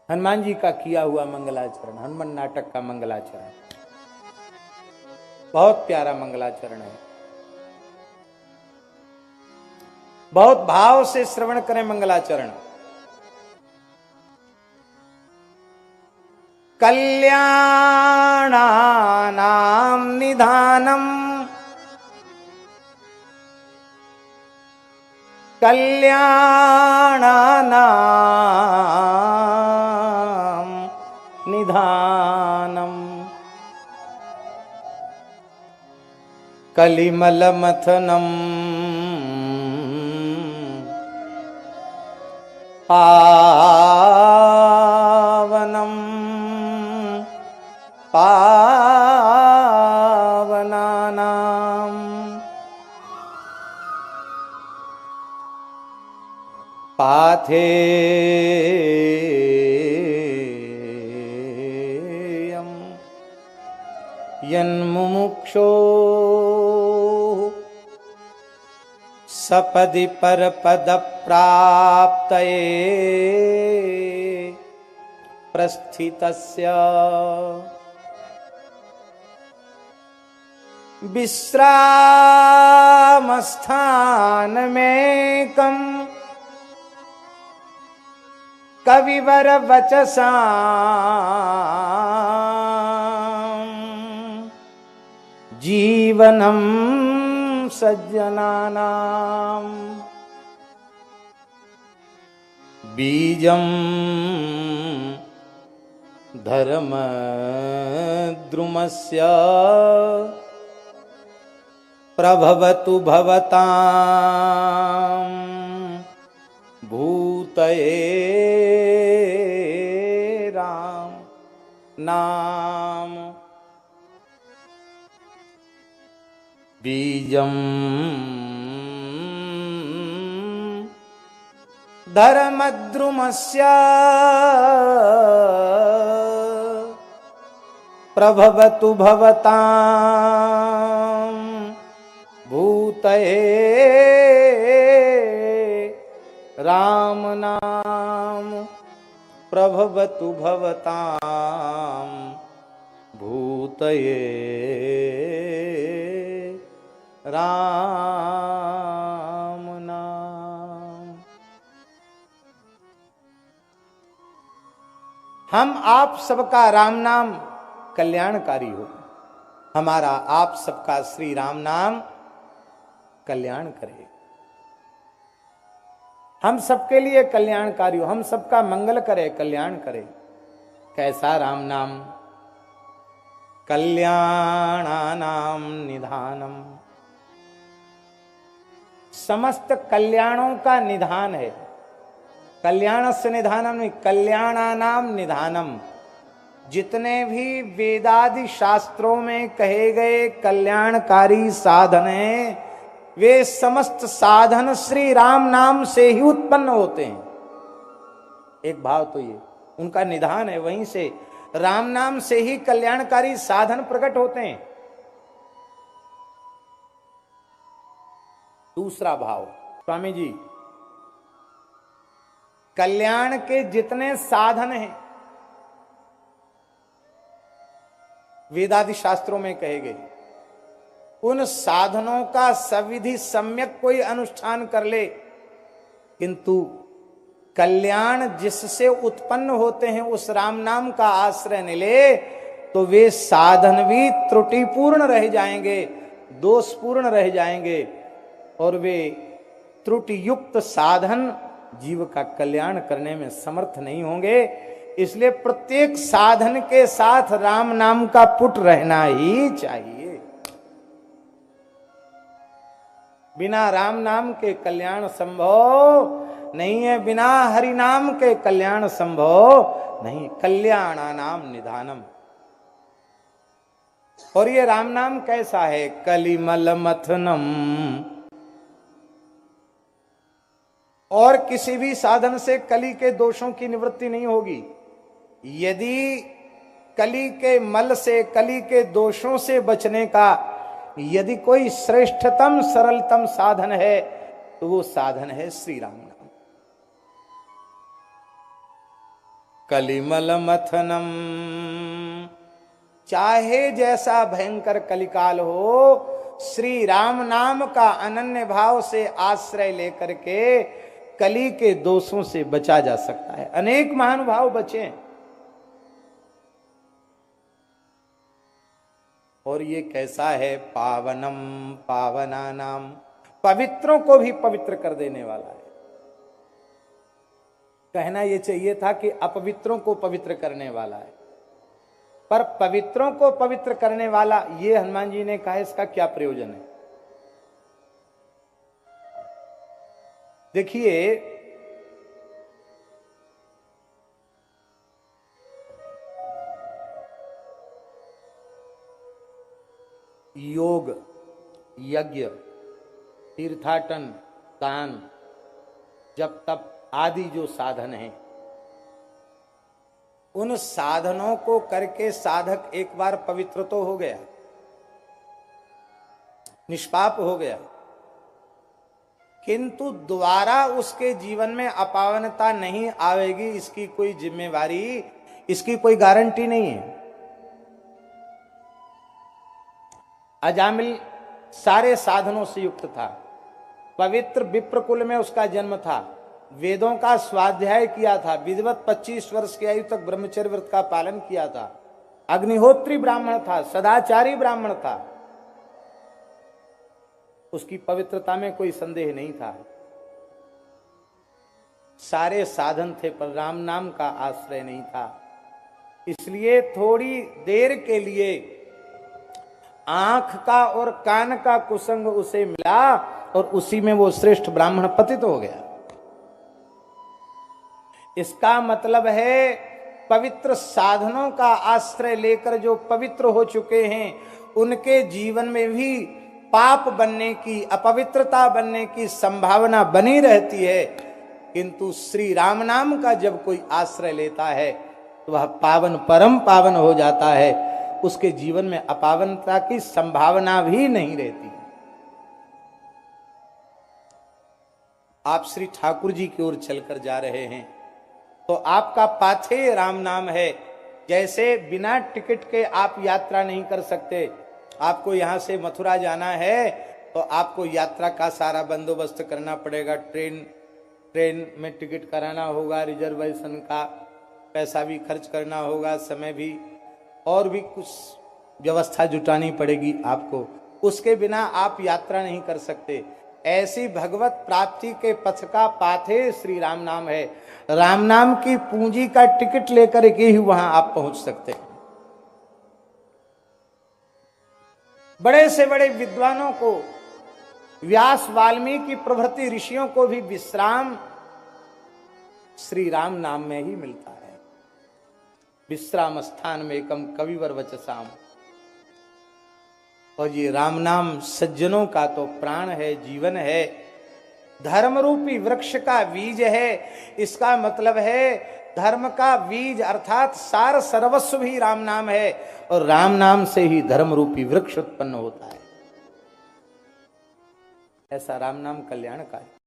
हनुमान जी का किया हुआ मंगलाचरण, हनुमान नाटक का मंगलाचरण बहुत प्यारा मंगलाचरण है। बहुत भाव से श्रवण करें मंगलाचरण। कल्याणानां निधानम कल्याणानां निधानम कलिमलमथनम पावनम पावनानां पाथेयं यन्मुमुक्षो सपदि परपद प्राप्तये प्रस्थितस्य विश्रामस्थानमेकं कविवर वचसां जीवनं सज्जनानां बीजं धर्मद्रुमस्य प्रभवतु भवतां भूतये राम नाम बीजं धर्मद्रुमस्य प्रभवतु भवतां भूतये राम नाम प्रभवतु भवतां भूतये राम नाम। हम आप सबका राम नाम कल्याणकारी हो, हमारा आप सबका श्री राम नाम कल्याण करे, हम सबके लिए कल्याणकारी हो, हम सबका मंगल करे, कल्याण करे। कैसा राम नाम? कल्याणानां निधानम, समस्त कल्याणों का निधान है। कल्याणस्य निधानम नहीं, कल्याणानां निधानम। जितने भी वेदादि शास्त्रों में कहे गए कल्याणकारी साधन हैं, वे समस्त साधन श्री राम नाम से ही उत्पन्न होते हैं। एक भाव तो ये उनका निधान है, वहीं से राम नाम से ही कल्याणकारी साधन प्रकट होते हैं। दूसरा भाव, स्वामी जी, कल्याण के जितने साधन हैं वेदादि शास्त्रों में कहे गए, उन साधनों का सविधि सम्यक कोई अनुष्ठान कर ले, किंतु कल्याण जिससे उत्पन्न होते हैं उस राम नाम का आश्रय न ले, तो वे साधन भी त्रुटिपूर्ण रह जाएंगे, दोषपूर्ण रह जाएंगे, और वे त्रुटि युक्त साधन जीव का कल्याण करने में समर्थ नहीं होंगे। इसलिए प्रत्येक साधन के साथ राम नाम का पुट रहना ही चाहिए। बिना राम नाम के कल्याण संभव नहीं है, बिना हरि नाम के कल्याण संभव नहीं। कल्याणानाम निधानम। और ये राम नाम कैसा है? कलिमल मथनम। और किसी भी साधन से कली के दोषों की निवृत्ति नहीं होगी। यदि कली के मल से, कली के दोषों से बचने का यदि कोई श्रेष्ठतम सरलतम साधन है, तो वो साधन है श्री राम नाम। कलिमल मथनम। चाहे जैसा भयंकर कलिकाल हो, श्री राम नाम का अनन्य भाव से आश्रय लेकर के कली के दोषों से बचा जा सकता है। अनेक महानुभाव बचे और ये कैसा है, पावनम पावना नाम, पवित्रों को भी पवित्र कर देने वाला है। कहना यह चाहिए था कि अपवित्रों को पवित्र करने वाला है, पर पवित्रों को पवित्र करने वाला, ये हनुमान जी ने कहा, इसका क्या प्रयोजन है। देखिए योग, यज्ञ, तीर्थाटन, दान, जप तप आदि जो साधन हैं, उन साधनों को करके साधक एक बार पवित्र तो हो गया, निष्पाप हो गया, किंतु दोबारा उसके जीवन में अपावनता नहीं आवेगी, इसकी कोई जिम्मेवारी, इसकी कोई गारंटी नहीं है। अजामिल सारे साधनों से युक्त था, पवित्र विप्रकुल में उसका जन्म था, वेदों का स्वाध्याय किया था, विधिवत 25 वर्ष की आयु तक ब्रह्मचर्य व्रत का पालन किया था, अग्निहोत्री ब्राह्मण था, सदाचारी ब्राह्मण था, उसकी पवित्रता में कोई संदेह नहीं था। सारे साधन थे पर राम नाम का आश्रय नहीं था, इसलिए थोड़ी देर के लिए आंख का और कान का कुसंग उसे मिला और उसी में वो श्रेष्ठ ब्राह्मण पतित हो गया। इसका मतलब है पवित्र साधनों का आश्रय लेकर जो पवित्र हो चुके हैं, उनके जीवन में भी पाप बनने की, अपवित्रता बनने की संभावना बनी रहती है, किंतु श्री राम नाम का जब कोई आश्रय लेता है तो वह पावन, परम पावन हो जाता है, उसके जीवन में अपावनता की संभावना भी नहीं रहती। आप श्री ठाकुर जी की ओर चलकर जा रहे हैं तो आपका पाथेय राम नाम है। जैसे बिना टिकट के आप यात्रा नहीं कर सकते, आपको यहां से मथुरा जाना है तो आपको यात्रा का सारा बंदोबस्त करना पड़ेगा, ट्रेन में टिकट कराना होगा, रिजर्वेशन का पैसा भी खर्च करना होगा, समय भी, और भी कुछ व्यवस्था जुटानी पड़ेगी आपको, उसके बिना आप यात्रा नहीं कर सकते। ऐसी भगवत प्राप्ति के पथ का पाथे श्री राम नाम है। राम नाम की पूंजी का टिकट लेकर के ही वहां आप पहुंच सकते हैं। बड़े से बड़े विद्वानों को, व्यास, वाल्मीकि प्रभृति ऋषियों को भी विश्राम श्री राम नाम में ही मिलता है। विश्राम स्थान में एकम कविवर वचसाम। और ये राम नाम सज्जनों का तो प्राण है, जीवन है, धर्म रूपी वृक्ष का बीज है। इसका मतलब है धर्म का बीज अर्थात सार सर्वस्व भी राम नाम है, और राम नाम से ही धर्म रूपी वृक्ष उत्पन्न होता है। ऐसा राम नाम कल्याण का है।